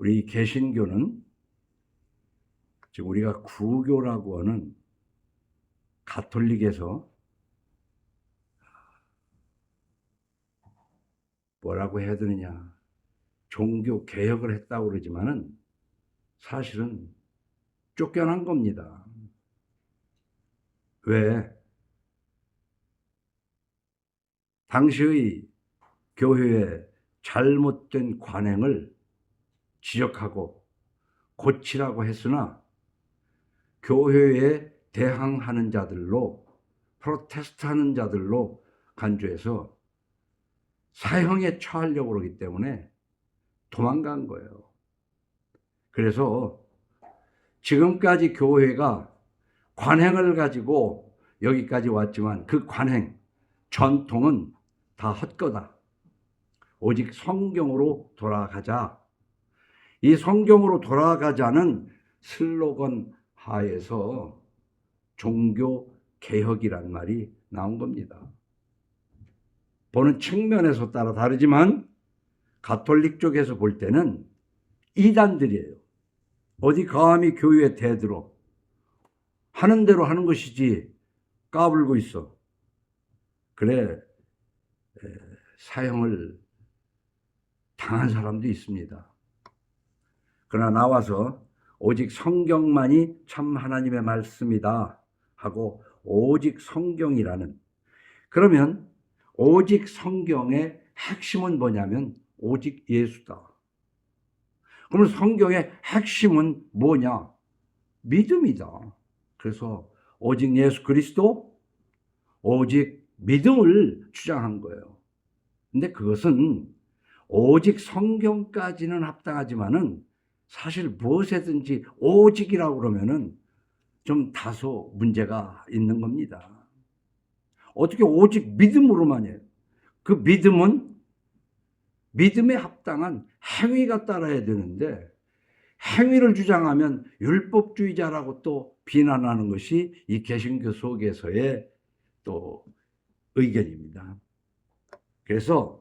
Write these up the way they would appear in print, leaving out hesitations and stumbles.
우리 개신교는 지금 우리가 구교라고 하는 가톨릭에서 뭐라고 해야 되느냐, 종교 개혁을 했다고 그러지만은 사실은 쫓겨난 겁니다. 왜? 당시의 교회의 잘못된 관행을 지적하고 고치라고 했으나 교회에 대항하는 자들로, 프로테스트하는 자들로 간주해서 사형에 처하려고 그러기 때문에 도망간 거예요. 그래서 지금까지 교회가 관행을 가지고 여기까지 왔지만 그 관행, 전통은 다 헛거다. 오직 성경으로 돌아가자. 이 성경으로 돌아가자는 슬로건 하에서 종교 개혁이란 말이 나온 겁니다. 보는 측면에서 따라 다르지만 가톨릭 쪽에서 볼 때는 이단들이에요. 어디 감히 교회에 대들어. 하는 대로 하는 것이지 까불고 있어. 그래 사형을 당한 사람도 있습니다. 그러나 나와서 오직 성경만이 참 하나님의 말씀이다 하고 오직 성경이라는, 그러면 오직 성경의 핵심은 뭐냐면 오직 예수다. 그러면 성경의 핵심은 뭐냐? 믿음이다. 그래서 오직 예수 그리스도, 오직 믿음을 주장한 거예요. 근데 그것은 오직 성경까지는 합당하지만은 사실 무엇이든지 오직이라고 그러면은 좀 다소 문제가 있는 겁니다. 어떻게 오직 믿음으로만 해요? 그 믿음은 믿음에 합당한 행위가 따라야 되는데 행위를 주장하면 율법주의자라고 또 비난하는 것이 이 개신교 속에서의 또 의견입니다. 그래서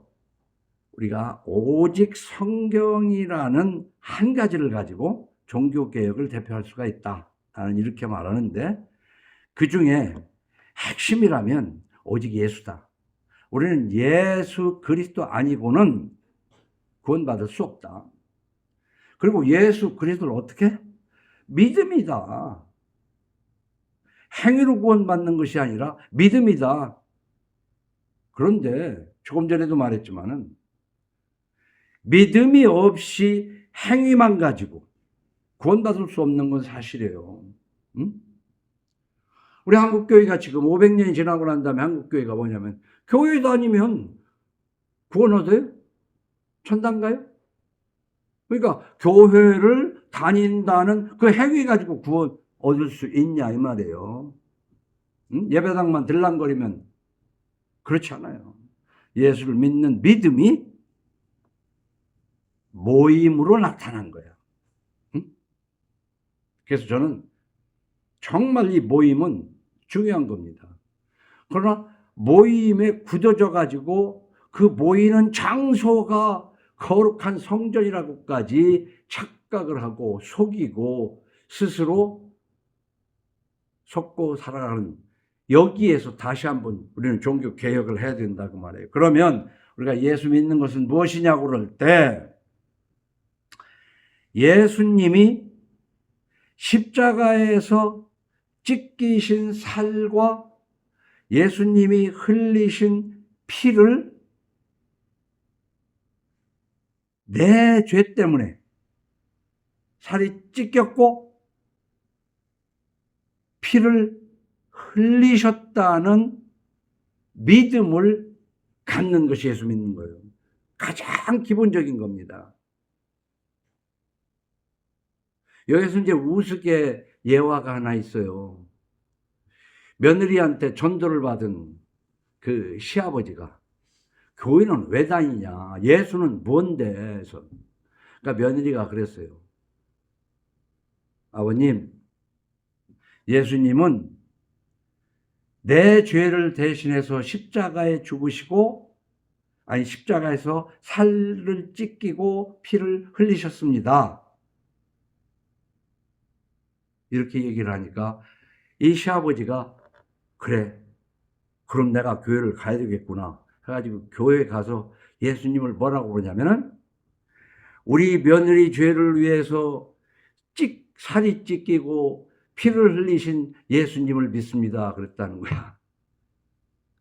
우리가 오직 성경이라는 한 가지를 가지고 종교개혁을 대표할 수가 있다. 나는 이렇게 말하는데 그 중에 핵심이라면 오직 예수다. 우리는 예수 그리스도 아니고는 구원받을 수 없다. 그리고 예수 그리스도를 어떻게? 믿음이다. 행위로 구원받는 것이 아니라 믿음이다. 그런데 조금 전에도 말했지만은 믿음이 없이 행위만 가지고 구원받을 수 없는 건 사실이에요. 응? 우리 한국교회가 지금 500년이 지나고 난 다음에 한국교회가 뭐냐면 교회 다니면 구원 얻어요? 천당 가요? 그러니까 교회를 다닌다는 그 행위 가지고 구원 얻을 수 있냐 이 말이에요. 응? 예배당만 들랑거리면 그렇지 않아요. 예수를 믿는 믿음이 모임으로 나타난 거예요. 응? 그래서 저는 정말 이 모임은 중요한 겁니다. 그러나 모임에 굳어져 가지고 그 모이는 장소가 거룩한 성전이라고까지 착각을 하고 속이고 스스로 속고 살아가는, 여기에서 다시 한번 우리는 종교 개혁을 해야 된다고 말해요. 그러면 우리가 예수 믿는 것은 무엇이냐고 그럴 때 예수님이 십자가에서 찢기신 살과 예수님이 흘리신 피를 내 죄 때문에 살이 찢겼고 피를 흘리셨다는 믿음을 갖는 것이 예수 믿는 거예요. 가장 기본적인 겁니다. 여기서 이제 우스개 예화가 하나 있어요. 며느리한테 전도를 받은 그 시아버지가 교회는 왜 다니냐? 예수는 뭔데? 해서. 그러니까 며느리가 그랬어요. 아버님, 예수님은 내 죄를 대신해서 십자가에 죽으시고 아니 십자가에서 살을 찢기고 피를 흘리셨습니다. 이렇게 얘기를 하니까 이 시아버지가 그래, 그럼 내가 교회를 가야 되겠구나 해가지고 교회에 가서 예수님을 뭐라고 그러냐면은 우리 며느리 죄를 위해서 살이 찢기고 피를 흘리신 예수님을 믿습니다 그랬다는 거야.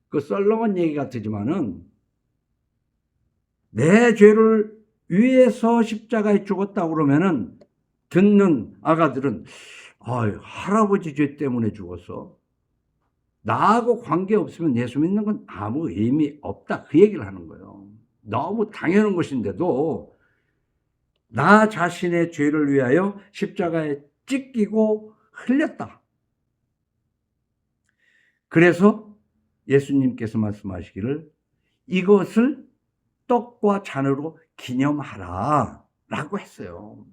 그 썰렁한 얘기 같지만은 내 죄를 위해서 십자가에 죽었다고 그러면은 듣는 아가들은 할아버지 죄 때문에 죽었어. 나하고 관계없으면 예수 믿는 건 아무 의미 없다. 그 얘기를 하는 거예요. 너무 당연한 것인데도 나 자신의 죄를 위하여 십자가에 찢기고 흘렸다. 그래서 예수님께서 말씀하시기를 이것을 떡과 잔으로 기념하라 라고 했어요.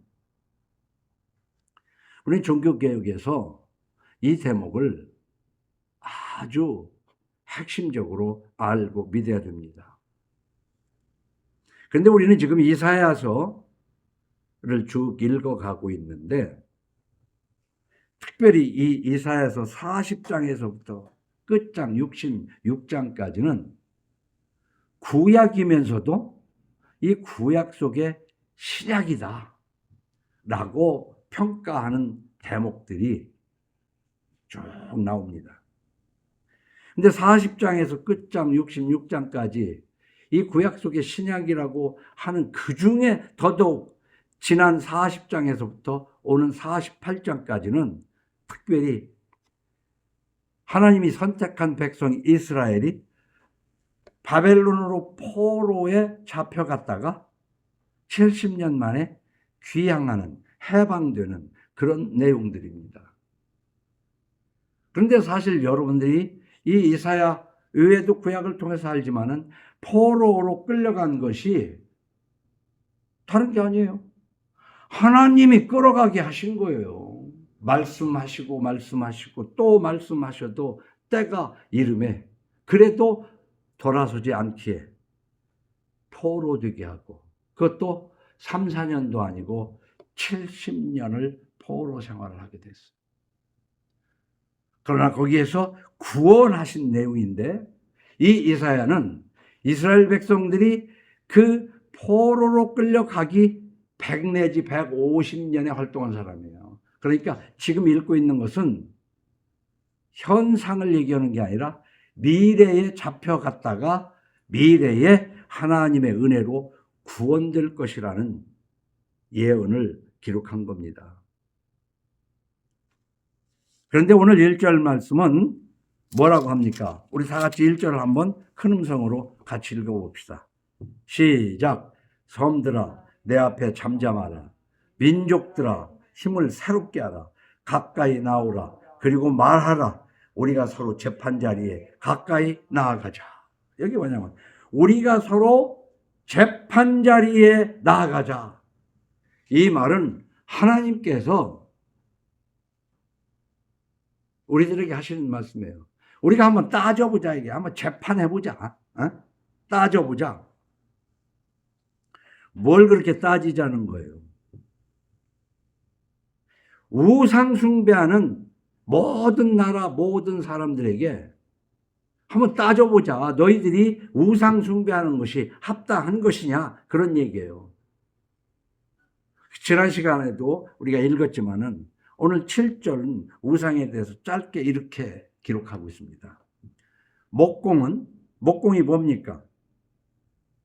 우리 종교개혁에서 이 대목을 아주 핵심적으로 알고 믿어야 됩니다. 그런데 우리는 지금 이사야서를 쭉 읽어가고 있는데 특별히 이 이사야서 40장에서부터 끝장 66장까지는 구약이면서도 이 구약 속의 신약이다 라고 평가하는 대목들이 쭉 나옵니다. 근데 40장에서 끝장 66장까지 이 구약 속의 신약이라고 하는 그 중에 더더욱 지난 40장에서부터 오는 48장까지는 특별히 하나님이 선택한 백성 이스라엘이 바벨론으로 포로에 잡혀갔다가 70년 만에 귀향하는 해방되는 그런 내용들입니다. 그런데 사실 여러분들이 이 이사야 외에도 구약을 통해서 알지만은 포로로 끌려간 것이 다른 게 아니에요. 하나님이 끌어가게 하신 거예요. 말씀하시고 또 말씀하셔도 때가 이름에 그래도 돌아서지 않기에 포로되게 하고 그것도 3, 4년도 아니고 70년을 포로 생활을 하게 됐어요. 그러나 거기에서 구원하신 내용인데 이 이사야는 이스라엘 백성들이 그 포로로 끌려가기 100 내지 150년에 활동한 사람이에요. 그러니까 지금 읽고 있는 것은 현상을 얘기하는 게 아니라 미래에 잡혀갔다가 미래에 하나님의 은혜로 구원될 것이라는 예언을 기록한 겁니다. 그런데 오늘 1절 말씀은 뭐라고 합니까? 우리 다 같이 1절을 한번 큰 음성으로 같이 읽어봅시다. 시작. 섬들아 내 앞에 잠잠하라. 민족들아 힘을 새롭게 하라. 가까이 나오라. 그리고 말하라. 우리가 서로 재판자리에 가까이 나아가자. 여기 뭐냐면 우리가 서로 재판자리에 나아가자. 이 말은 하나님께서 우리들에게 하시는 말씀이에요. 우리가 한번 따져보자. 이게 한번 재판해보자. 따져보자. 뭘 그렇게 따지자는 거예요. 우상 숭배하는 모든 나라 모든 사람들에게 한번 따져보자. 너희들이 우상 숭배하는 것이 합당한 것이냐 그런 얘기예요. 지난 시간에도 우리가 읽었지만은 오늘 7절은 우상에 대해서 짧게 이렇게 기록하고 있습니다. 목공이 뭡니까?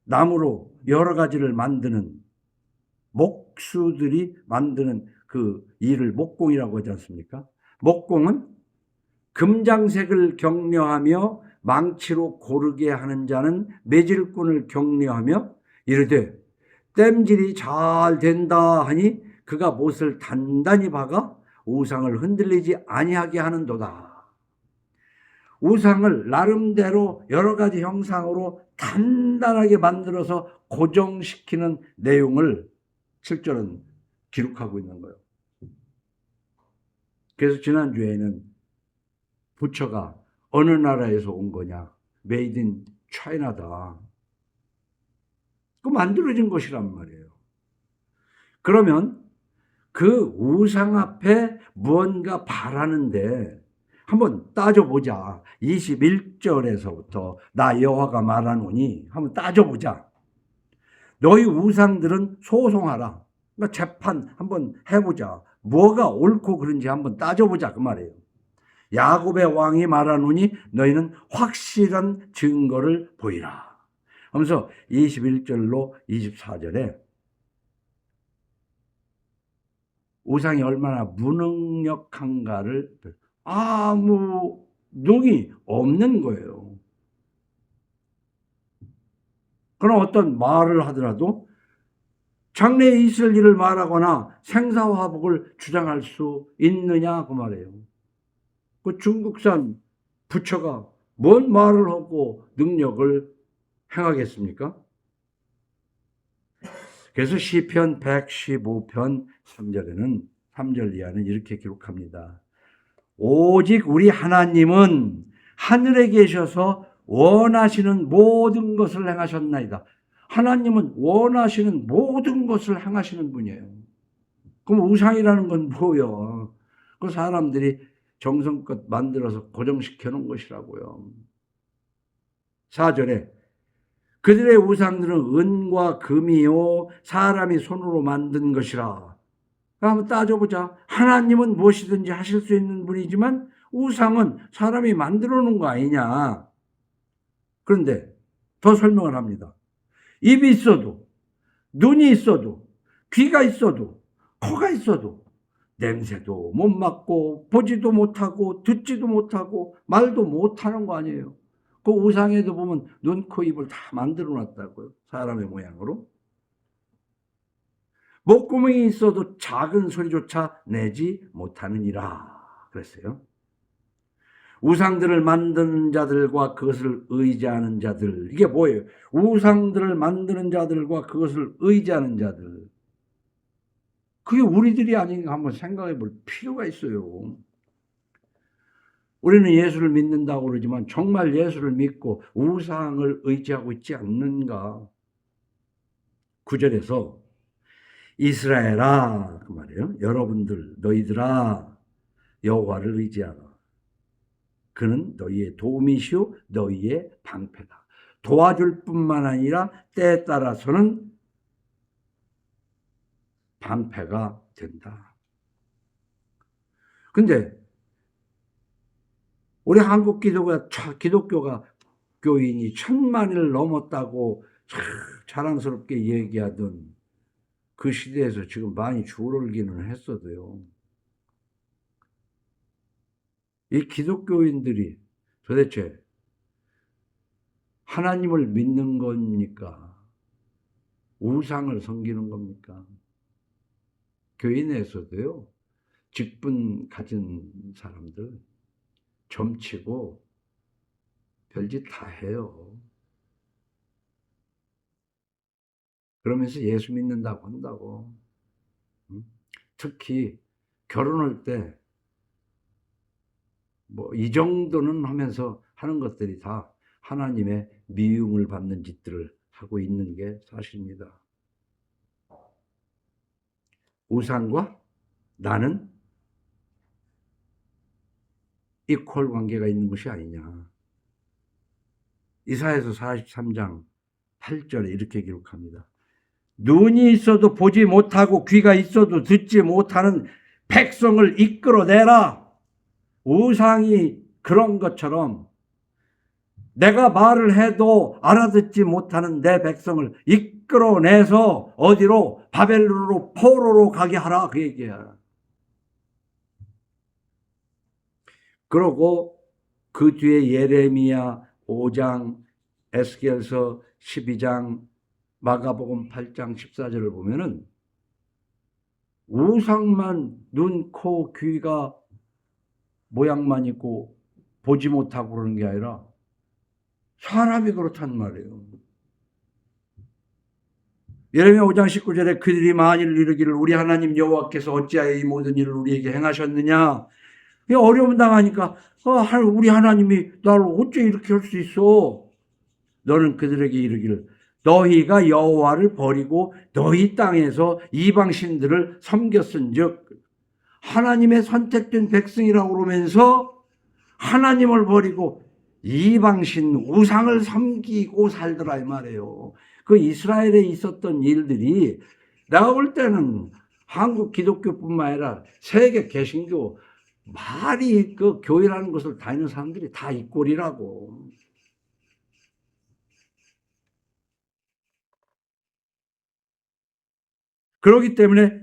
나무로 여러 가지를 만드는 목수들이 만드는 그 일을 목공이라고 하지 않습니까? 목공은 금장색을 격려하며 망치로 고르게 하는 자는 매질꾼을 격려하며 이르되 땜질이 잘 된다 하니 그가 못을 단단히 박아 우상을 흔들리지 아니하게 하는도다. 우상을 나름대로 여러 가지 형상으로 단단하게 만들어서 고정시키는 내용을 7절은 기록하고 있는 거예요. 그래서 지난주에는 부처가 어느 나라에서 온 거냐? 메이드 인 차이나다. 그 만들어진 것이란 말이에요. 그러면 그 우상 앞에 무언가 바라는데 한번 따져보자. 21절에서부터 나 여호와가 말하노니 한번 따져보자. 너희 우상들은 소송하라. 그러니까 재판 한번 해보자. 뭐가 옳고 그른지 한번 따져보자 그 말이에요. 야곱의 왕이 말하노니 너희는 확실한 증거를 보이라. 하면서 21절로 24절에 우상이 얼마나 무능력한가를 아무 능이 없는 거예요. 그럼 어떤 말을 하더라도 장래에 있을 일을 말하거나 생사화복을 주장할 수 있느냐 그 말이에요. 그 중국산 부처가 뭔 말을 하고 능력을 행하겠습니까? 그래서 시편 115편 3절에는 3절 이하는 이렇게 기록합니다. 오직 우리 하나님은 하늘에 계셔서 원하시는 모든 것을 행하셨나이다. 하나님은 원하시는 모든 것을 행하시는 분이에요. 그럼 우상이라는 건 뭐예요? 그 사람들이 정성껏 만들어서 고정시켜 놓은 것이라고요. 4절에 그들의 우상들은 은과 금이요 사람이 손으로 만든 것이라. 한번 따져보자. 하나님은 무엇이든지 하실 수 있는 분이지만 우상은 사람이 만들어 놓은 거 아니냐. 그런데 더 설명을 합니다. 입이 있어도 눈이 있어도 귀가 있어도 코가 있어도 냄새도 못 맡고 보지도 못하고 듣지도 못하고 말도 못하는 거 아니에요. 그 우상에도 보면 눈, 코, 입을 다 만들어 놨다고요. 사람의 모양으로. 목구멍이 있어도 작은 소리조차 내지 못하느니라 그랬어요. 우상들을 만드는 자들과 그것을 의지하는 자들. 이게 뭐예요? 우상들을 만드는 자들과 그것을 의지하는 자들. 그게 우리들이 아닌가 한번 생각해 볼 필요가 있어요. 우리는 예수를 믿는다고 그러지만 정말 예수를 믿고 우상을 의지하고 있지 않는가? 9절에서 이스라엘아 그 말이에요. 여러분들 너희들아 여호와를 의지하라. 그는 너희의 도움이시오 너희의 방패다. 도와줄 뿐만 아니라 때에 따라서는 방패가 된다. 근데 우리 한국 기독교가 교인이 1000만을 넘었다고 자랑스럽게 얘기하던 그 시대에서 지금 많이 줄어들기는 했어도요. 이 기독교인들이 도대체 하나님을 믿는 겁니까? 우상을 섬기는 겁니까? 교인에서도요. 직분 가진 사람들 점치고 별짓 다 해요. 그러면서 예수 믿는다고 한다고. 특히 결혼할 때 뭐 이 정도는 하면서 하는 것들이 다 하나님의 미움을 받는 짓들을 하고 있는 게 사실입니다. 우상과 나는 이퀄 관계가 있는 것이 아니냐. 이사야서 43장 8절에 이렇게 기록합니다. 눈이 있어도 보지 못하고 귀가 있어도 듣지 못하는 백성을 이끌어내라. 우상이 그런 것처럼 내가 말을 해도 알아듣지 못하는 내 백성을 이끌어내서 어디로? 바벨론으로 포로로 가게 하라 그 얘기야. 그러고 그 뒤에 예레미야 5장, 에스겔서 12장, 마가복음 8장 14절을 보면은 우상만 눈, 코, 귀가 모양만 있고 보지 못하고 그러는 게 아니라 사람이 그렇단 말이에요. 예레미야 5장 19절에 그들이 만일 이르기를 우리 하나님 여호와께서 어찌하여 이 모든 일을 우리에게 행하셨느냐. 어려움 당하니까 우리 하나님이 나를 어째 이렇게 할 수 있어. 너는 그들에게 이르기를 너희가 여호와를 버리고 너희 땅에서 이방신들을 섬겼은즉, 하나님의 선택된 백성이라고 그러면서 하나님을 버리고 이방신 우상을 섬기고 살더라 이 말이에요. 그 이스라엘에 있었던 일들이 내가 볼 때는 한국 기독교뿐만 아니라 세계 개신교 말이 그 교회라는 것을 다니는 사람들이 다 이 꼴이라고. 그렇기 때문에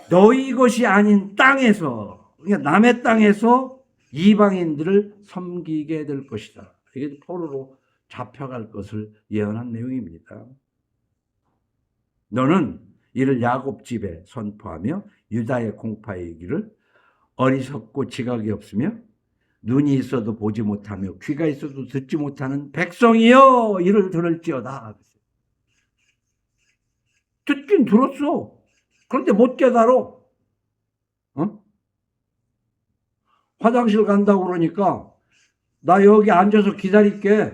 너희 것이 아닌 땅에서, 그러니까 남의 땅에서 이방인들을 섬기게 될 것이다. 이게 포로로 잡혀갈 것을 예언한 내용입니다. 너는 이를 야곱 집에 선포하며 유다의 공파에 이르기를, 어리석고 지각이 없으며 눈이 있어도 보지 못하며 귀가 있어도 듣지 못하는 백성이여 이를 들을지어다. 듣긴 들었어. 그런데 못 깨달아. 어? 화장실 간다고 그러니까 나 여기 앉아서 기다릴게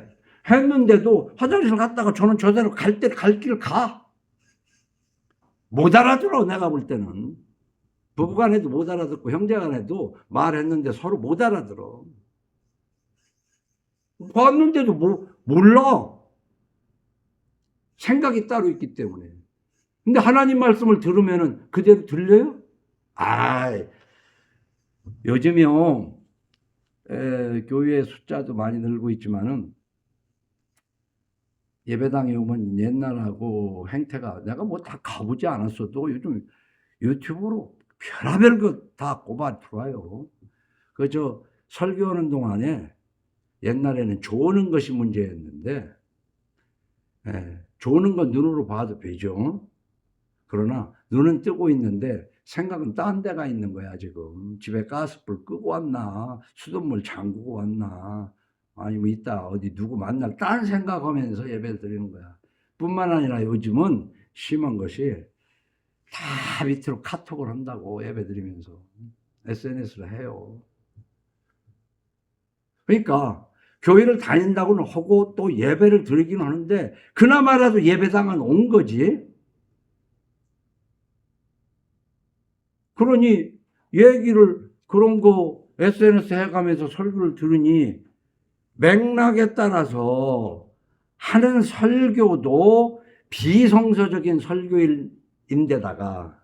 했는데도 화장실 갔다가 저는 저대로 갈 길 가. 못 알아들어. 내가 볼 때는 부부간에도 못 알아듣고 형제간에도 말했는데 서로 못 알아들어. 봤는데도 몰라. 생각이 따로 있기 때문에. 근데 하나님 말씀을 들으면은 그대로 들려요? 요즘요, 교회 숫자도 많이 늘고 있지만은 예배당에 오면 옛날하고 행태가, 내가 뭐 다 가보지 않았어도 요즘 유튜브로 별의별 것 다 꼽아 들어와요. 그저 설교하는 동안에 옛날에는 조는 것이 문제였는데, 조는 건 눈으로 봐도 되죠. 그러나 눈은 뜨고 있는데 생각은 딴 데가 있는 거야. 지금 집에 가스불 끄고 왔나, 수돗물 잠그고 왔나, 아니면 이따 어디 누구 만날 딴 생각하면서 예배를 드리는 거야. 뿐만 아니라 요즘은 심한 것이 다 밑으로 카톡을 한다고. 예배 드리면서 SNS를 해요. 그러니까 교회를 다닌다고는 하고 또 예배를 드리긴 하는데 그나마라도 예배당은 온 거지. 그러니 얘기를 그런 거 SNS 해가면서 설교를 들으니 맥락에 따라서 하는 설교도 비성서적인 설교인데다가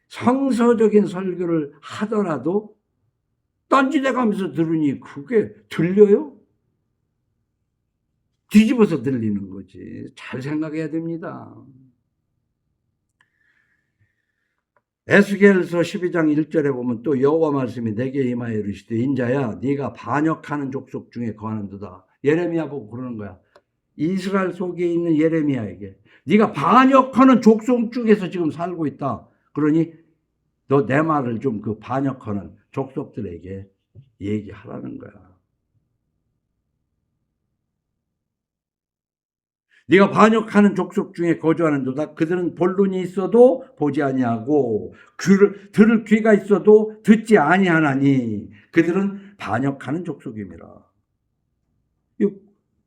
성서적인 설교를 하더라도 딴짓해 가면서 들으니 그게 들려요? 뒤집어서 들리는 거지. 잘 생각해야 됩니다. 에스겔서 12장 1절에 보면 또 여호와 말씀이 내게 임하여 이르시되, 인자야 네가 반역하는 족속 중에 거하는도다. 예레미야 보고 그러는 거야. 이스라엘 속에 있는 예레미야에게 네가 반역하는 족속 중에서 지금 살고 있다. 그러니 너 내 말을 좀 그 반역하는 족속들에게 얘기하라는 거야. 네가 반역하는 족속 중에 거주하는도다. 그들은 본론이 있어도 보지 아니하고 들을 귀가 있어도 듣지 아니하나니 그들은 반역하는 족속임이라.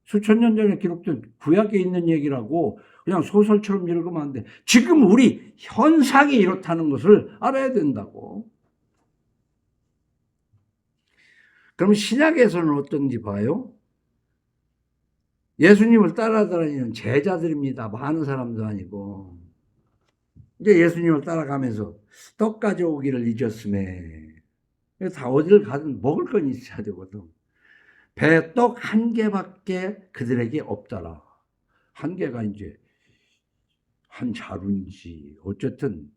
수천 년 전에 기록된 구약에 있는 얘기라고 그냥 소설처럼 읽으면 안 돼. 지금 우리 현상이 이렇다는 것을 알아야 된다고. 그럼 신약에서는 어떤지 봐요. 예수님을 따라다니는 제자들입니다. 많은 사람도 아니고. 이제 예수님을 따라가면서 떡 가져오기를 잊었음에, 다 어디를 가든 먹을 건 있어야 되거든. 배에 떡 한 개밖에 그들에게 없더라. 한 개가 이제 한 자루인지 어쨌든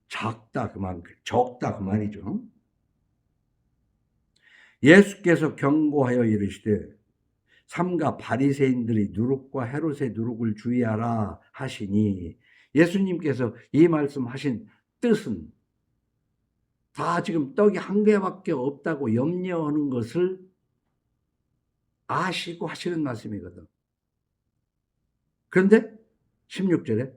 적다 그만이죠. 예수께서 경고하여 이르시되 삼가 바리새인들이 누룩과 헤롯의 누룩을 주의하라 하시니, 예수님께서 이 말씀하신 뜻은 다 지금 떡이 한 개밖에 없다고 염려하는 것을 아시고 하시는 말씀이거든. 그런데 16절에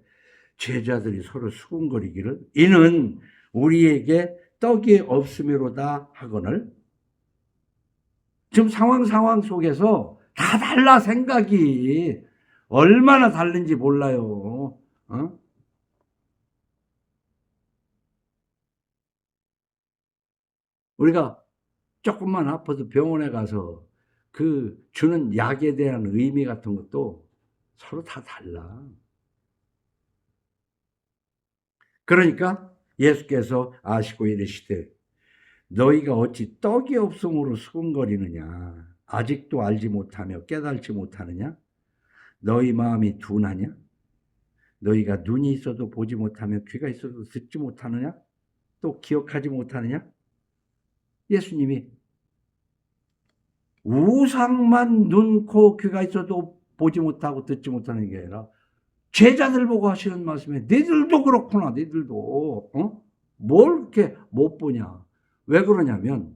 제자들이 서로 수군거리기를 이는 우리에게 떡이 없음이로다 하거늘. 지금 상황 속에서 다 달라 생각이. 얼마나 다른지 몰라요. 어? 우리가 조금만 아파도 병원에 가서 그 주는 약에 대한 의미 같은 것도 서로 다 달라. 그러니까 예수께서 아시고 이르시되 너희가 어찌 떡이 없음으로 수군거리느냐. 아직도 알지 못하며 깨달지 못하느냐. 너희 마음이 둔하냐. 너희가 눈이 있어도 보지 못하며 귀가 있어도 듣지 못하느냐. 또 기억하지 못하느냐. 예수님이 우상만 눈, 코, 귀가 있어도 보지 못하고 듣지 못하는 게 아니라 제자들 보고 하시는 말씀에 너희들도 그렇구나. 너희들도 뭘 이렇게 못 보냐. 왜 그러냐면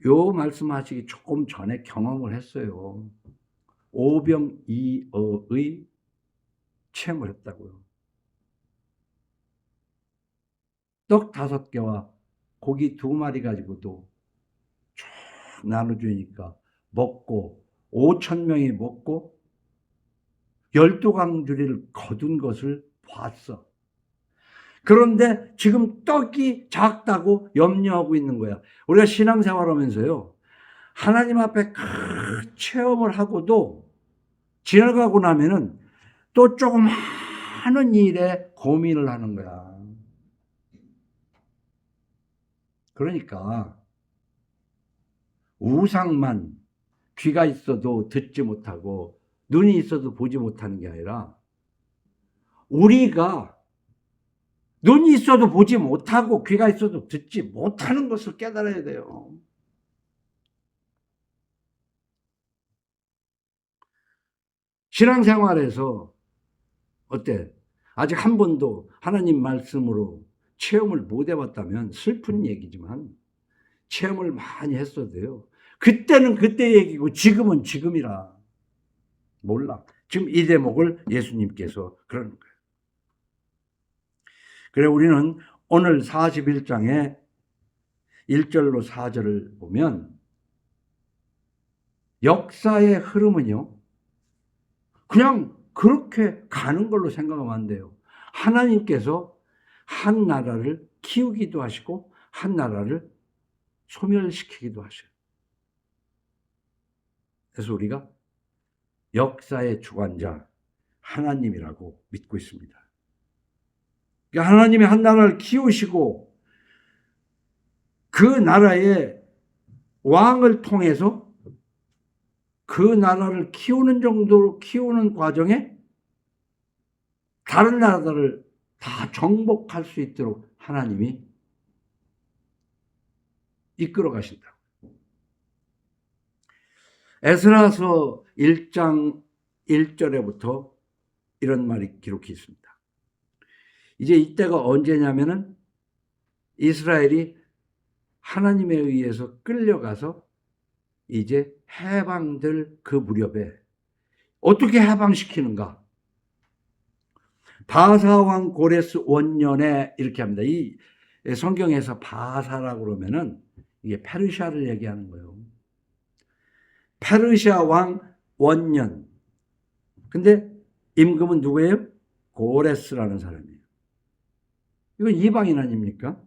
요 말씀하시기 조금 전에 경험을 했어요. 오병이어의 체험을 했다고요. 떡 5개와 고기 2마리 가지고도 쭉 나눠주니까 먹고 5,000명이 먹고 12강주리를 거둔 것을 봤어. 그런데 지금 떡이 작다고 염려하고 있는 거야. 우리가 신앙생활하면서요. 하나님 앞에 큰 체험을 하고도 지나가고 나면은 또 조그마한 일에 고민을 하는 거야. 그러니까 우상만 귀가 있어도 듣지 못하고 눈이 있어도 보지 못하는 게 아니라 우리가 눈이 있어도 보지 못하고 귀가 있어도 듣지 못하는 것을 깨달아야 돼요. 신앙생활에서 어때? 아직 한 번도 하나님 말씀으로 체험을 못 해봤다면 슬픈 얘기지만 체험을 많이 했어도요. 그때는 그때 얘기고 지금은 지금이라 몰라. 지금 이 대목을 예수님께서 그러는 거예요. 그래 우리는 오늘 41장의 1절로 4절을 보면 역사의 흐름은요. 그냥 그렇게 가는 걸로 생각하면 안 돼요. 하나님께서 한 나라를 키우기도 하시고 한 나라를 소멸시키기도 하셔요. 그래서 우리가 역사의 주관자 하나님이라고 믿고 있습니다. 그러니까 하나님이 한 나라를 키우시고 그 나라의 왕을 통해서 그 나라를 키우는 정도로 키우는 과정에 다른 나라들을 다 정복할 수 있도록 하나님이 이끌어 가신다. 에스라서 1장 1절에부터 이런 말이 기록해 있습니다. 이제 이때가 언제냐면은 이스라엘이 하나님에 의해서 끌려가서 이제 해방될 그 무렵에 어떻게 해방시키는가? 바사왕 고레스 원년에 이렇게 합니다. 이 성경에서 바사라고 그러면은 이게 페르시아를 얘기하는 거예요. 페르시아 왕 원년. 근데 임금은 누구예요? 고레스라는 사람이에요. 이건 이방인 아닙니까?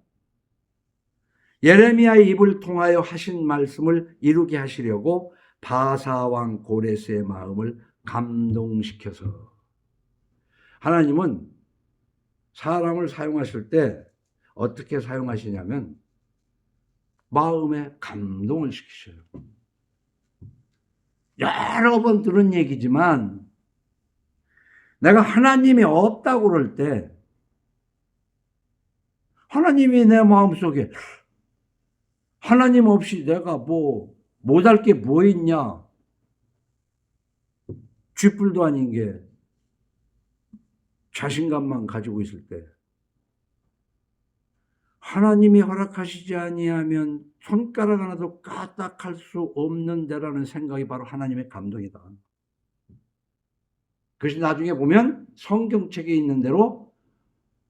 예레미야의 입을 통하여 하신 말씀을 이루게 하시려고 바사왕 고레스의 마음을 감동시켜서 하나님은 사람을 사용하실 때 어떻게 사용하시냐면 마음에 감동을 시키셔요. 여러 번 들은 얘기지만 내가 하나님이 없다고 그럴 때 하나님이 내 마음속에 하나님 없이 내가 못할 게 뭐 있냐? 쥐뿔도 아닌 게 자신감만 가지고 있을 때 하나님이 허락하시지 아니하면 손가락 하나도 까딱할 수 없는 데라는 생각이 바로 하나님의 감동이다. 그래서 나중에 보면 성경책에 있는 대로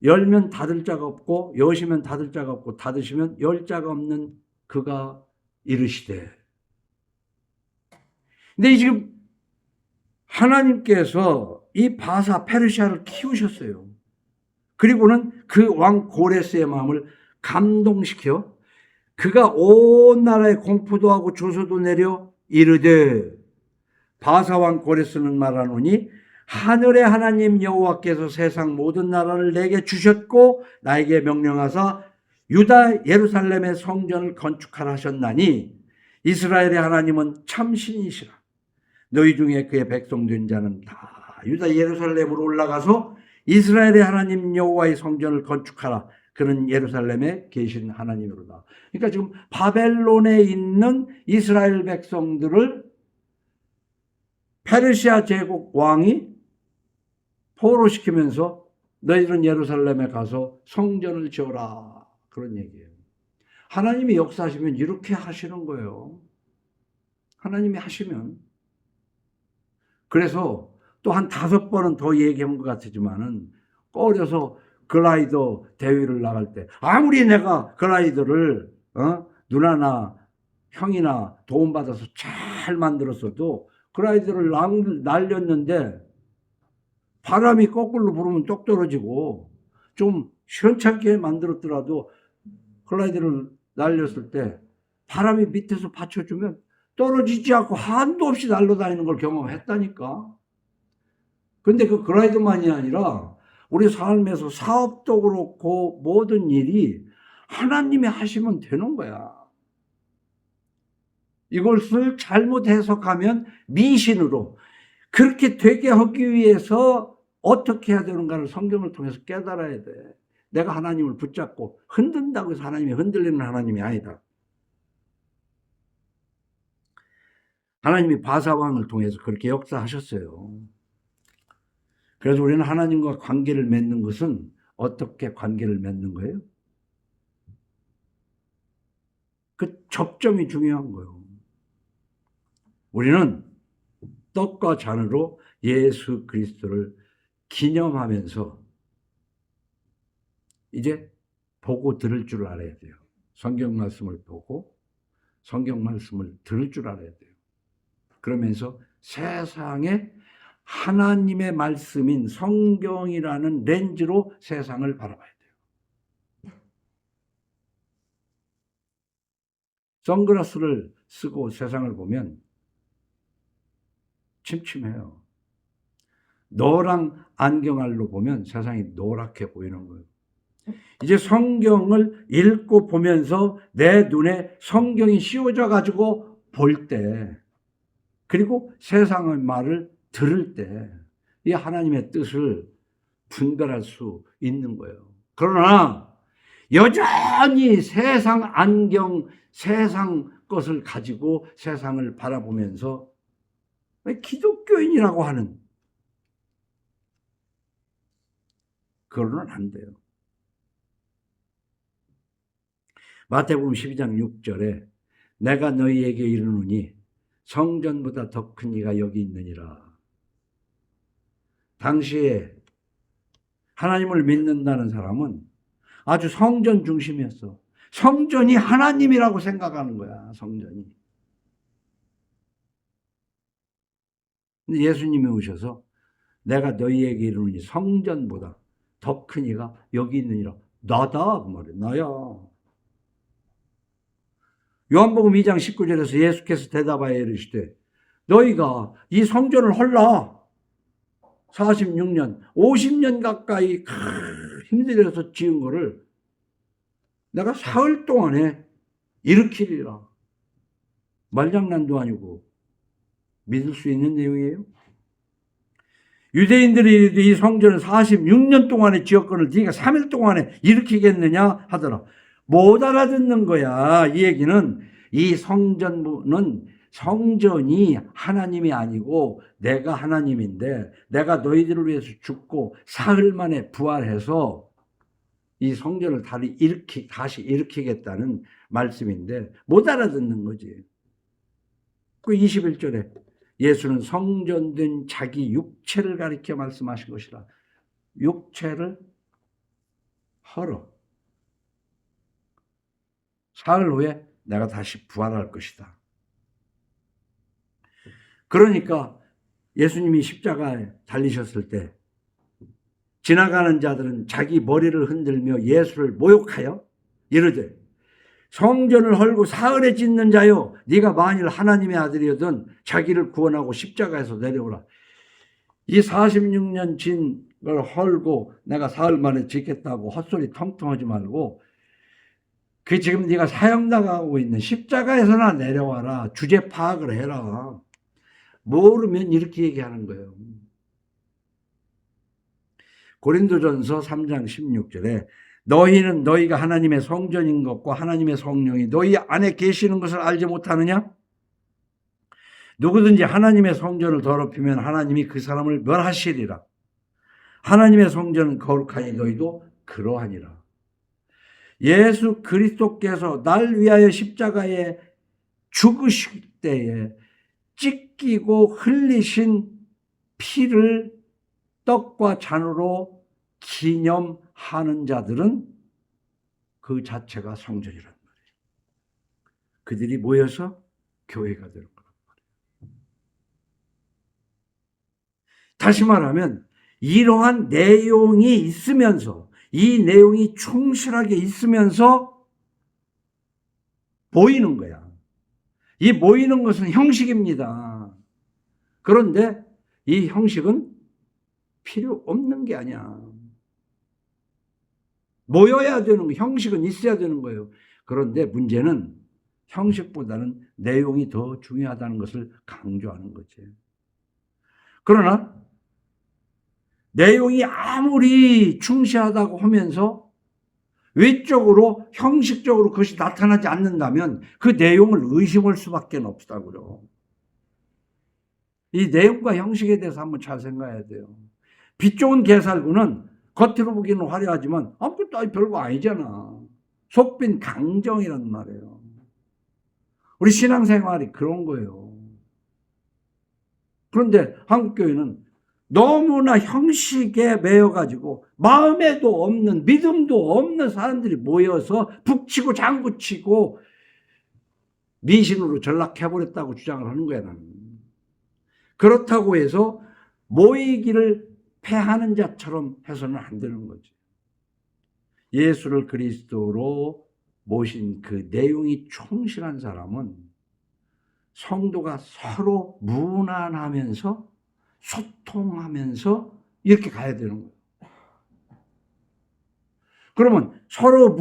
열면 닫을 자가 없고 여시면 닫을 자가 없고 닫으시면 열 자가 없는 그가 이르시되. 근데 지금 하나님께서 이 바사 페르시아를 키우셨어요. 그리고는 그 왕 고레스의 마음을 감동시켜 그가 온 나라에 공포도 하고 조서도 내려 이르되 바사 왕 고레스는 말하노니 하늘의 하나님 여호와께서 세상 모든 나라를 내게 주셨고 나에게 명령하사 유다 예루살렘의 성전을 건축하라 하셨나니 이스라엘의 하나님은 참신이시라. 너희 중에 그의 백성 된 자는 다 유다 예루살렘으로 올라가서 이스라엘의 하나님 여호와의 성전을 건축하라. 그는 예루살렘에 계신 하나님으로다. 그러니까 지금 바벨론에 있는 이스라엘 백성들을 페르시아 제국 왕이 포로시키면서 너희들은 예루살렘에 가서 성전을 지어라. 그런 얘기예요. 하나님이 역사하시면 이렇게 하시는 거예요. 하나님이 하시면. 그래서 또 한 5번은 더 얘기한 것 같지만은 꺼려서 글라이더 대회를 나갈 때 아무리 내가 글라이더를 누나나 형이나 도움받아서 잘 만들었어도 글라이더를 날렸는데 바람이 거꾸로 불으면 똑 떨어지고 좀 시원찮게 만들었더라도 글라이더를 날렸을 때 바람이 밑에서 받쳐주면 떨어지지 않고 한도 없이 날아다니는 걸 경험했다니까. 근데 그 글라이더만이 아니라 우리 삶에서 사업도 그렇고 모든 일이 하나님이 하시면 되는 거야. 이것을 잘못 해석하면 미신으로 그렇게 되게 하기 위해서 어떻게 해야 되는가를 성경을 통해서 깨달아야 돼. 내가 하나님을 붙잡고 흔든다고 해서 하나님이 흔들리는 하나님이 아니다. 하나님이 바사왕을 통해서 그렇게 역사하셨어요. 그래서 우리는 하나님과 관계를 맺는 것은 어떻게 관계를 맺는 거예요? 그 접점이 중요한 거예요. 우리는 떡과 잔으로 예수 그리스도를 기념하면서 이제 보고 들을 줄 알아야 돼요. 성경 말씀을 보고 성경 말씀을 들을 줄 알아야 돼요. 그러면서 세상에 하나님의 말씀인 성경이라는 렌즈로 세상을 바라봐야 돼요. 선글라스를 쓰고 세상을 보면 침침해요. 노랑 안경알로 보면 세상이 노랗게 보이는 거예요. 이제 성경을 읽고 보면서 내 눈에 성경이 씌워져 가지고 볼 때, 그리고 세상의 말을 들을 때 이 하나님의 뜻을 분별할 수 있는 거예요. 그러나 여전히 세상 안경, 세상 것을 가지고 세상을 바라보면서 기독교인이라고 하는 그러는 안 돼요. 마태복음 12장 6절에 내가 너희에게 이르노니 성전보다 더 큰 이가 여기 있느니라. 당시에 하나님을 믿는다는 사람은 아주 성전 중심이었어. 성전이 하나님이라고 생각하는 거야, 성전이. 근데 예수님이 오셔서 내가 너희에게 이르노니 성전보다 더 큰 이가 여기 있느니라. 나다 그 말이야. 나야. 요한복음 2장 19절에서 예수께서 대답하여 이르시되 너희가 이 성전을 헐라 46년 50년 가까이 힘들어서 지은 거를 내가 사흘 동안에 일으키리라. 말장난도 아니고 믿을 수 있는 내용이에요. 유대인들이 이 성전을 46년 동안에 지었거늘 네가 3일 동안에 일으키겠느냐 하더라. 못 알아듣는 거야. 이 얘기는 이 성전이 하나님이 아니고 내가 하나님인데 내가 너희들을 위해서 죽고 사흘 만에 부활해서 이 성전을 다시 일으키겠다는 말씀인데 못 알아듣는 거지. 그 21절에 예수는 성전된 자기 육체를 가리켜 말씀하신 것이라. 육체를 헐어. 사흘 후에 내가 다시 부활할 것이다. 그러니까 예수님이 십자가에 달리셨을 때 지나가는 자들은 자기 머리를 흔들며 예수를 모욕하여 이르되 성전을 헐고 사흘에 짓는 자여 네가 만일 하나님의 아들이거든 자기를 구원하고 십자가에서 내려오라. 이 46년 진 걸 헐고 내가 사흘 만에 짓겠다고 헛소리 텅텅 하지 말고 그 지금 네가 사형당하고 있는 십자가에서나 내려와라. 주제 파악을 해라. 모르면 이렇게 얘기하는 거예요. 고린도전서 3장 16절에 너희는 너희가 하나님의 성전인 것과 하나님의 성령이 너희 안에 계시는 것을 알지 못하느냐? 누구든지 하나님의 성전을 더럽히면 하나님이 그 사람을 멸하시리라. 하나님의 성전은 거룩하니 너희도 그러하니라. 예수 그리스도께서 날 위하여 십자가에 죽으실 때에 찢기고 흘리신 피를 떡과 잔으로 기념하는 자들은 그 자체가 성전이란 말이에요. 그들이 모여서 교회가 되는 거란 말이에요. 다시 말하면 이러한 내용이 있으면서 이 내용이 충실하게 있으면서 보이는 거야. 이 모이는 것은 형식입니다. 그런데 이 형식은 필요 없는 게 아니야. 모여야 되는 거, 형식은 있어야 되는 거예요. 그런데 문제는 형식보다는 내용이 더 중요하다는 것을 강조하는 거지. 그러나 내용이 아무리 충실하다고 하면서 외적으로 형식적으로 그것이 나타나지 않는다면 그 내용을 의심할 수밖에 없다고요. 이 내용과 형식에 대해서 한번 잘 생각해야 돼요. 빛 좋은 게살구는 겉으로 보기는 화려하지만 아무것도 별거 아니잖아. 속빈 강정이란 말이에요. 우리 신앙생활이 그런 거예요. 그런데 한국교회는 너무나 형식에 매여가지고 마음에도 없는 믿음도 없는 사람들이 모여서 북치고 장구치고 미신으로 전락해버렸다고 주장을 하는 거야 나는. 그렇다고 해서 모이기를 패하는 자처럼 해서는 안 되는 거지. 예수를 그리스도로 모신 그 내용이 충실한 사람은 성도가 서로 무난하면서 소통하면서 이렇게 가야 되는 거예요. 그러면 서로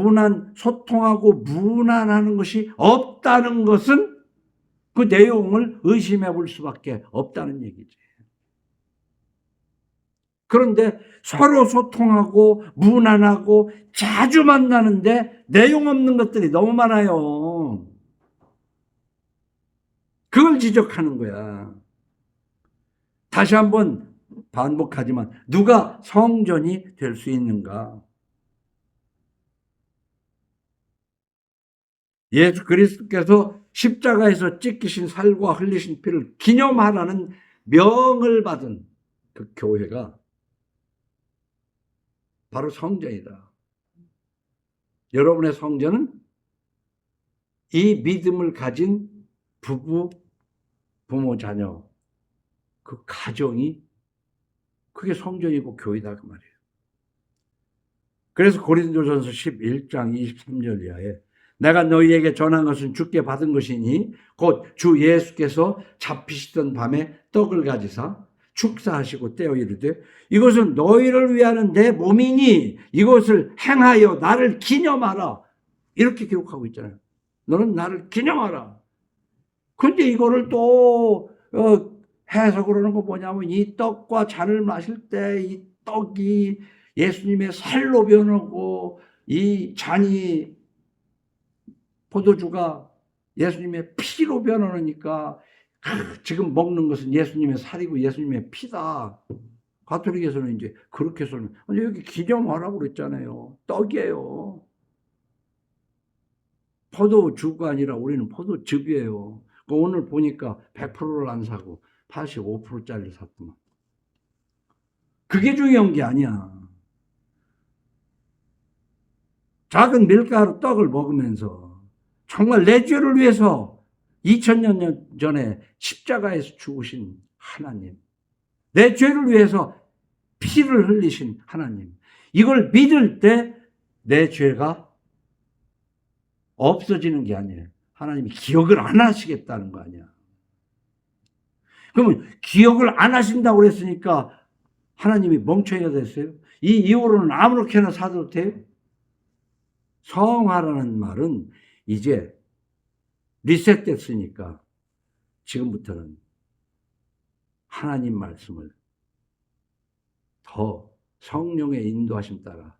소통하고 무난하는 것이 없다는 것은 그 내용을 의심해 볼 수밖에 없다는 얘기지. 그런데 서로 소통하고 무난하고 자주 만나는데 내용 없는 것들이 너무 많아요. 그걸 지적하는 거야. 다시 한번 반복하지만 누가 성전이 될 수 있는가? 예수 그리스도께서 십자가에서 찢기신 살과 흘리신 피를 기념하라는 명을 받은 그 교회가 바로 성전이다. 여러분의 성전은 이 믿음을 가진 부부, 부모, 자녀, 그 가정이 그게 성전이고 교회다 그 말이에요. 그래서 고린도전서 11장 23절 이하에 내가 너희에게 전한 것은 주께 받은 것이니 곧 주 예수께서 잡히시던 밤에 떡을 가지사 축사하시고 떼어 이르되 이것은 너희를 위하는 내 몸이니 이것을 행하여 나를 기념하라. 이렇게 기록하고 있잖아요. 너는 나를 기념하라. 근데 이거를 또 해석을 하는 거 뭐냐면 이 떡과 잔을 마실 때 이 떡이 예수님의 살로 변하고 이 잔이 포도주가 예수님의 피로 변하니까 지금 먹는 것은 예수님의 살이고 예수님의 피다. 가톨릭에서는 이제 그렇게 설명. 근데 여기 기념하라고 그랬잖아요. 떡이에요. 포도주가 아니라 우리는 포도즙이에요. 오늘 보니까 100%를 안 사고 85%짜리를 샀더만. 그게 중요한 게 아니야. 작은 밀가루 떡을 먹으면서 정말 내 죄를 위해서 2000년 전에 십자가에서 죽으신 하나님, 내 죄를 위해서 피를 흘리신 하나님. 이걸 믿을 때 내 죄가 없어지는 게 아니에요. 하나님이 기억을 안 하시겠다는 거 아니야. 그러면 기억을 안 하신다고 그랬으니까 하나님이 멍청이가 됐어요? 이 이후로는 아무렇게나 사도 돼요? 성화라는 말은 이제 리셋됐으니까 지금부터는 하나님 말씀을 더 성령의 인도하심 따라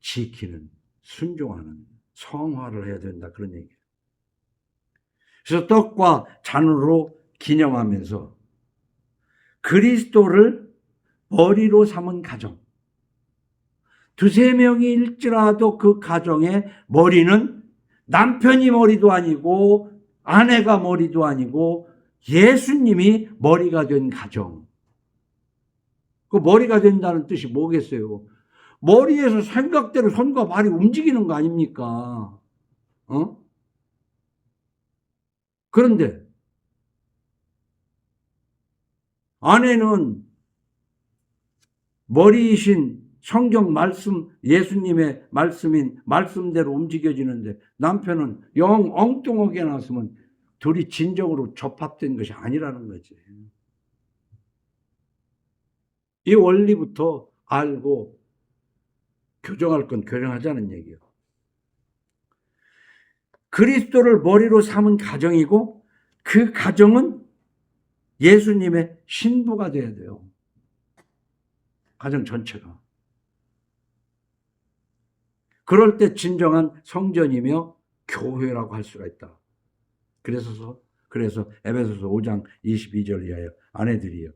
지키는, 순종하는 성화를 해야 된다, 그런 얘기예요. 그래서 떡과 잔으로 기념하면서 그리스도를 머리로 삼은 가정, 두세 명일지라도 그 가정의 머리는 남편이 머리도 아니고 아내가 머리도 아니고 예수님이 머리가 된 가정. 그 머리가 된다는 뜻이 뭐겠어요? 머리에서 생각대로 손과 발이 움직이는 거 아닙니까? 그런데 아내는 머리이신 성경 말씀, 예수님의 말씀인 말씀대로 움직여지는데 남편은 영 엉뚱하게 나왔으면 둘이 진정으로 접합된 것이 아니라는 거지. 이 원리부터 알고 교정할 건 교정하자는 얘기예요. 그리스도를 머리로 삼은 가정이고 그 가정은 예수님의 신부가 돼야 돼요. 가정 전체가. 그럴 때 진정한 성전이며 교회라고 할 수가 있다. 그래서 에베소서 5장 22절 이하여 아내들이여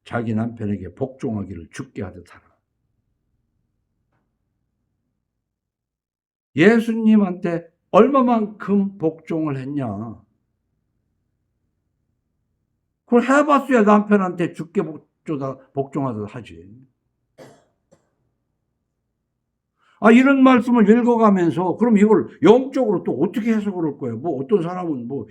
자기 남편에게 복종하기를 주께 하듯 하라. 예수님한테 얼마만큼 복종을 했냐? 그걸 해봤어야 남편한테 주께 복종하듯 하지. 이런 말씀을 읽어가면서 그럼 이걸 영적으로 또 어떻게 해석을 할 거예요? 뭐 어떤 사람은 뭐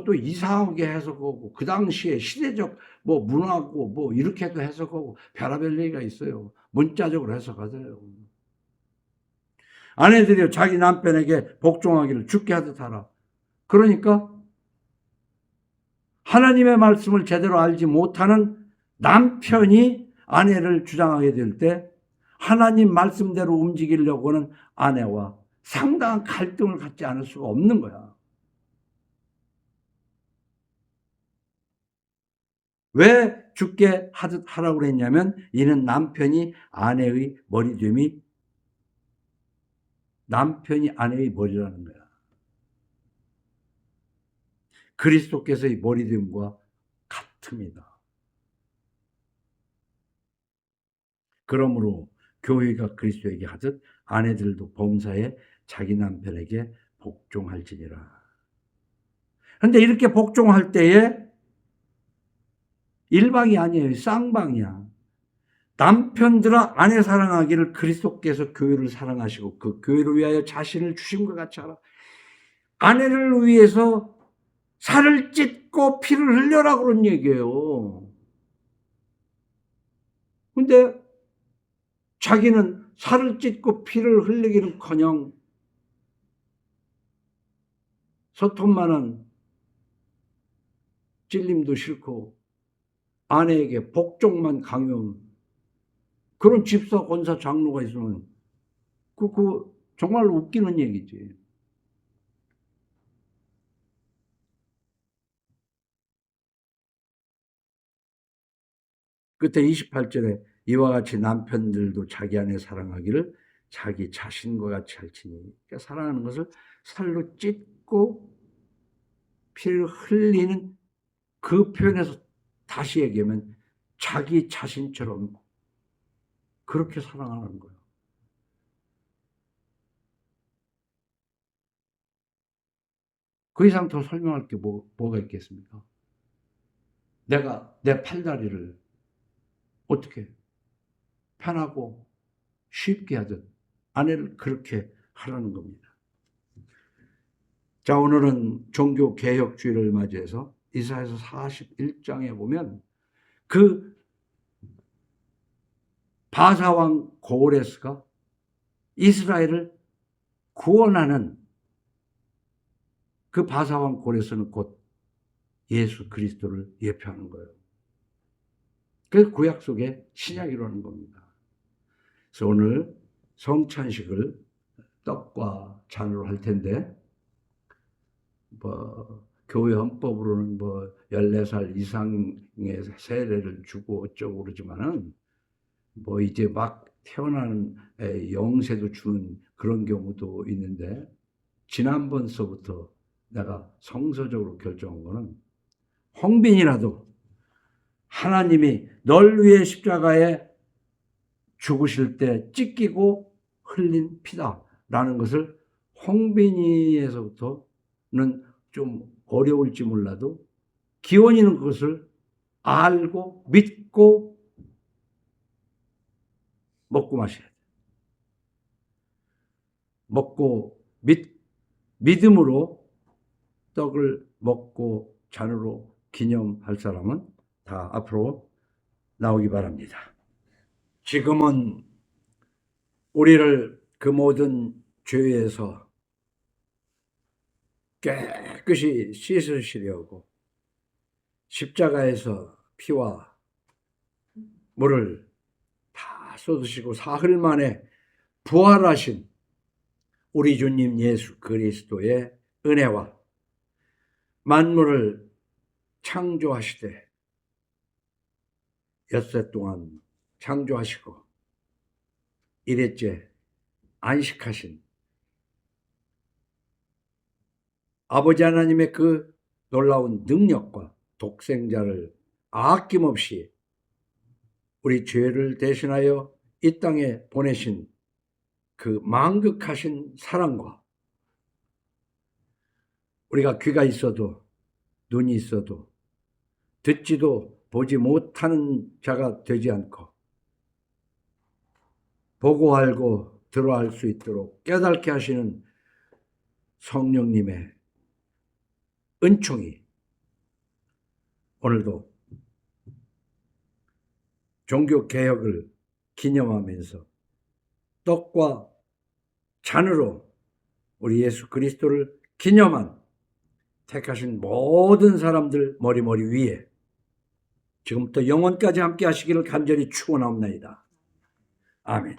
또 이상하게 해석하고 그 당시에 시대적 뭐 문화고 뭐 이렇게도 해석하고 별의별 얘기가 있어요. 문자적으로 해석하세요. 아내들이 자기 남편에게 복종하기를 주께 하듯 하라. 그러니까 하나님의 말씀을 제대로 알지 못하는 남편이 아내를 주장하게 될 때 하나님 말씀대로 움직이려고는 아내와 상당한 갈등을 갖지 않을 수가 없는 거야. 왜 주께 하듯 하라고 그랬냐면 이는 남편이 아내의 머리됨이 남편이 아내의 머리라는 거야. 그리스도께서의 머리됨과 같습니다. 그러므로 교회가 그리스도에게 하듯 아내들도 범사에 자기 남편에게 복종할지니라. 그런데 이렇게 복종할 때에 일방이 아니에요. 쌍방이야. 남편들아 아내 사랑하기를 그리스도께서 교회를 사랑하시고 그 교회를 위하여 자신을 주신 것 같이 하라. 아내를 위해서 살을 찢고 피를 흘려라 그런 얘기예요. 근데 자기는 살을 찢고 피를 흘리기는커녕 서톤만한 찔림도 싫고 아내에게 복종만 강요하는 그런 집사, 권사, 장로가 있으면 그 정말로 웃기는 얘기지. 끝에 28절에 이와 같이 남편들도 자기 아내 사랑하기를 자기 자신과 같이 할지니. 그러니까 사랑하는 것을 살로 찢고 피를 흘리는 그 표현에서 다시 얘기하면 자기 자신처럼 그렇게 사랑하는 거예요. 그 이상 더 설명할 게 뭐가 있겠습니까? 내가 내 팔다리를 어떻게 편하고 쉽게 하듯 아내를 그렇게 하라는 겁니다. 자, 오늘은 종교개혁주의를 맞이해서 이사야서 41장에 보면 그 바사왕 고레스가 이스라엘을 구원하는 그 바사왕 고레스는 곧 예수 그리스도를 예표하는 거예요. 그래서 구약 속에 신약이라는 겁니다. 그래서 오늘 성찬식을 떡과 잔으로 할 텐데, 교회 헌법으로는 14살 이상의 세례를 주고 어쩌고 그러지만은, 이제 막 태어나는 영세도 주는 그런 경우도 있는데, 지난번서부터 내가 성서적으로 결정한 거는, 홍빈이라도 하나님이 널 위해 십자가에 죽으실 때 찢기고 흘린 피다라는 것을 홍빈이에서부터는 좀 어려울지 몰라도 기원이는 그것을 알고 믿고 먹고 마셔야 돼. 먹고 믿음으로 떡을 먹고 잔으로 기념할 사람은 다 앞으로 나오기 바랍니다. 지금은 우리를 그 모든 죄에서 깨끗이 씻으시려고 십자가에서 피와 물을 다 쏟으시고 사흘 만에 부활하신 우리 주님 예수 그리스도의 은혜와 만물을 창조하시되 엿새 동안 창조하시고 이랬째 안식하신 아버지 하나님의 그 놀라운 능력과 독생자를 아낌없이 우리 죄를 대신하여 이 땅에 보내신 그 만극하신 사랑과 우리가 귀가 있어도 눈이 있어도 듣지도 보지 못하는 자가 되지 않고 보고 알고 들어 알 수 있도록 깨닫게 하시는 성령님의 은총이 오늘도 종교개혁을 기념하면서 떡과 잔으로 우리 예수 그리스도를 기념한 택하신 모든 사람들 머리 위에 지금부터 영원까지 함께 하시기를 간절히 축원하옵나이다. 아멘.